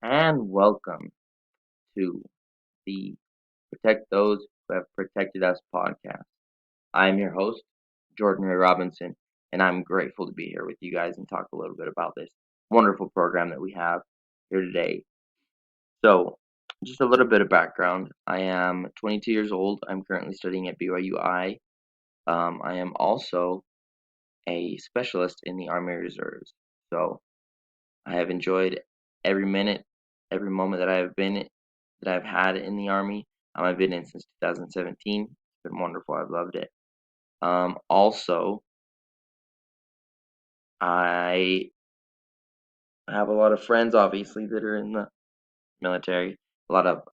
and welcome to the Protect Those Who Have Protected Us podcast. I am your host, Jordan Ray Robinson, and I'm grateful to be here with you guys and talk a little bit about this wonderful program that we have here today. So, just a little bit of background. I am 22 years old. I'm currently studying at BYUI. I am also a specialist in the Army Reserves. So, I have enjoyed every minute, every moment that I've had in the Army. I've been in since 2017. It's been wonderful. I've loved it. Also, I have a lot of friends, obviously, that are in the military. A lot of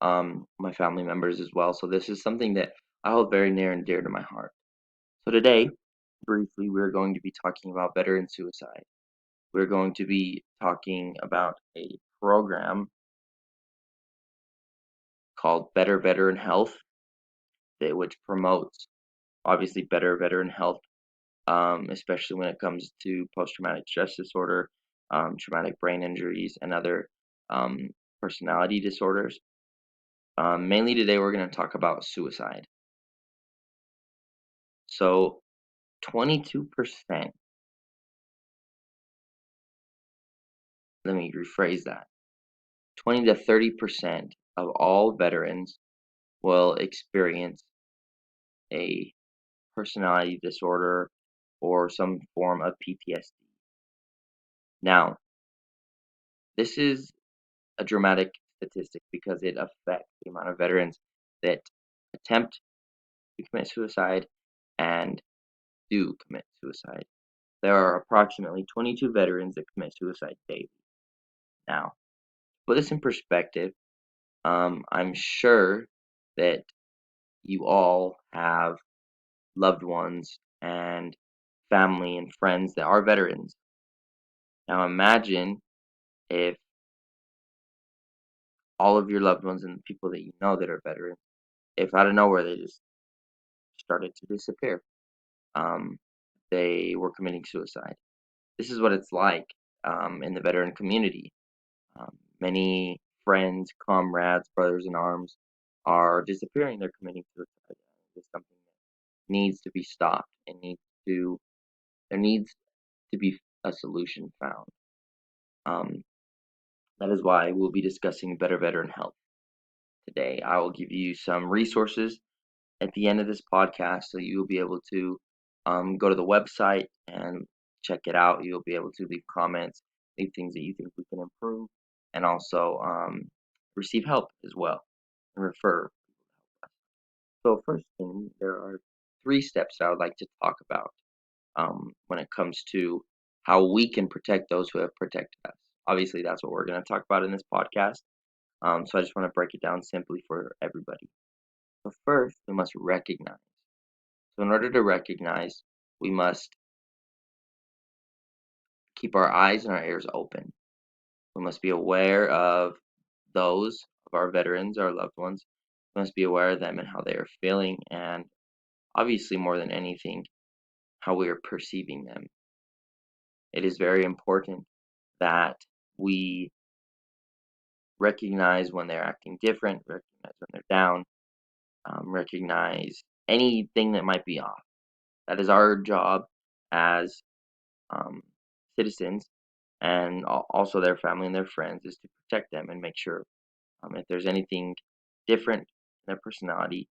my family members as well. So this is something that I hold very near and dear to my heart. So today, briefly, we're going to be talking about veteran suicide. We're going to be talking about a program called Better Veteran Health, which promotes obviously better veteran health, especially when it comes to post-traumatic stress disorder, traumatic brain injuries, and other um, personality disorders. Mainly today, we're going to talk about suicide. So, 22%, let me rephrase that, 20 to 30% of all veterans will experience a personality disorder or some form of PTSD. Now, this is a dramatic statistic because it affects the amount of veterans that attempt to commit suicide and do commit suicide. There are approximately 22 veterans that commit suicide daily. Now, to put this in perspective, I'm sure that you all have loved ones and family and friends that are veterans. Now, imagine if all of your loved ones and the people that you know that are veterans, if out of nowhere they just started to disappear. Um, they were committing suicide. This is what it's like in the veteran community. Many friends, comrades, brothers in arms are disappearing. They're committing suicide. It's something that needs to be stopped and to there needs to be a solution found. Um, that is why we'll be discussing better veteran health today. I will give you some resources at the end of this podcast, so you'll be able to go to the website and check it out. You'll be able to leave comments, leave things that you think we can improve, and also receive help as well and refer. So first thing, there are 3 steps I would like to talk about when it comes to how we can protect those who have protected us. Obviously, that's what we're going to talk about in this podcast. So I just want to break it down simply for everybody. So first, we must recognize. So in order to recognize, we must keep our eyes and our ears open. We must be aware of those of our veterans, our loved ones. We must be aware of them and how they are feeling, and obviously, more than anything, how we are perceiving them. It is very important that we recognize when they're acting different, recognize when they're down, recognize anything that might be off. That is our job as um, citizens and also their family and their friends is to protect them and make sure if there's anything different in their personality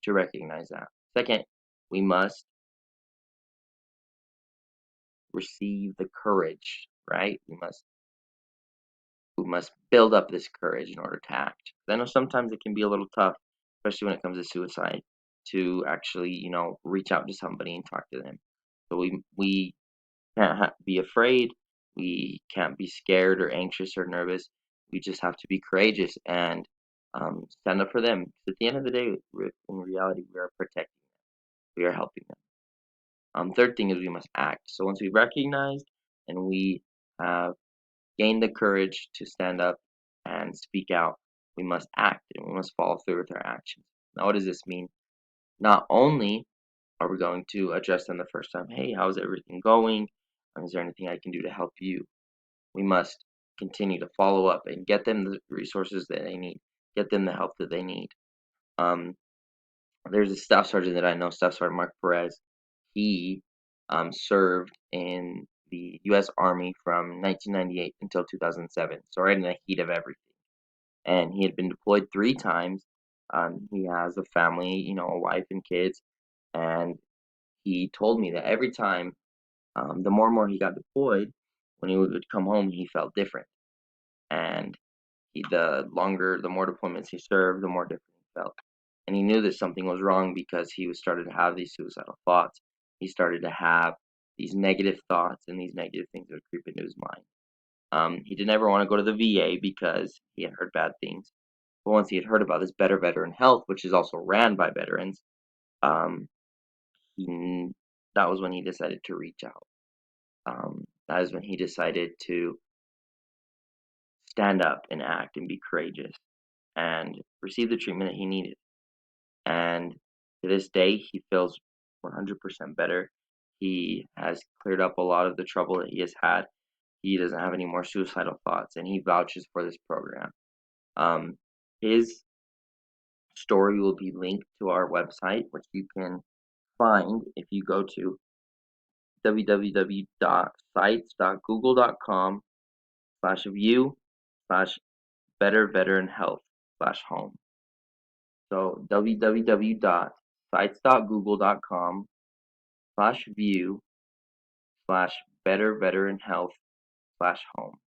to recognize that. Second, we must receive the courage, right? We must build up this courage in order to act. I know sometimes it can be a little tough, especially when it comes to suicide, to actually, reach out to somebody and talk to them. So we can't be afraid. We can't be scared or anxious or nervous. We just have to be courageous and stand up for them. 'Cause at the end of the day, in reality, we are protecting them. We are helping them. Third thing is we must act. So once we recognize and we have gained the courage to stand up and speak out, we must act and we must follow through with our actions. Now, what does this mean? Not only are we going to address them the first time, hey, how's everything going? Is there anything I can do to help you? We must continue to follow up and get them the resources that they need, get them the help that they need. Um, there's a staff sergeant that I know, Staff Sergeant Mark Perez. He served in the U.S. Army from 1998 until 2007, so right in the heat of everything. And he had been deployed 3 times. He has a family, a wife and kids, and he told me that every time, the more and more he got deployed, when he would come home, he felt different. And the more deployments he served, the more different he felt. And he knew that something was wrong because he was started to have these suicidal thoughts. He started to have these negative thoughts and these negative things that would creep into his mind. He didn't ever want to go to the VA because he had heard bad things. But once he had heard about this Better Veteran Health, which is also ran by veterans, um, he, that was when he decided to reach out. That is when he decided to stand up and act and be courageous and receive the treatment that he needed. And to this day, he feels 100% better. He has cleared up a lot of the trouble that he has had. He doesn't have any more suicidal thoughts, and he vouches for this program. His story will be linked to our website, which you can find if you go to www.sites.google.com/view/better-veteran-health/home. So www.sites.google.com/view/better-veteran-health/home.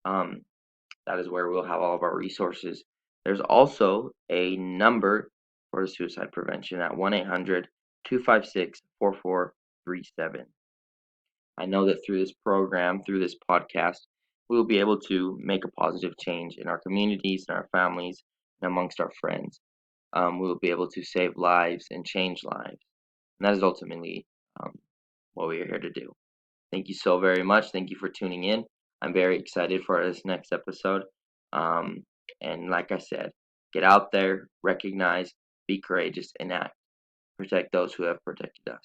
Um, that is where we'll have all of our resources. There's also a number for suicide prevention at 1-800-256-4437. I know that through this program, through this podcast, we will be able to make a positive change in our communities, in our families, and amongst our friends. We will be able to save lives and change lives. And that is ultimately what we are here to do. Thank you so very much. Thank you for tuning in. I'm very excited for this next episode. Um, and like I said, get out there, recognize, be courageous, and act. Protect those who have protected us.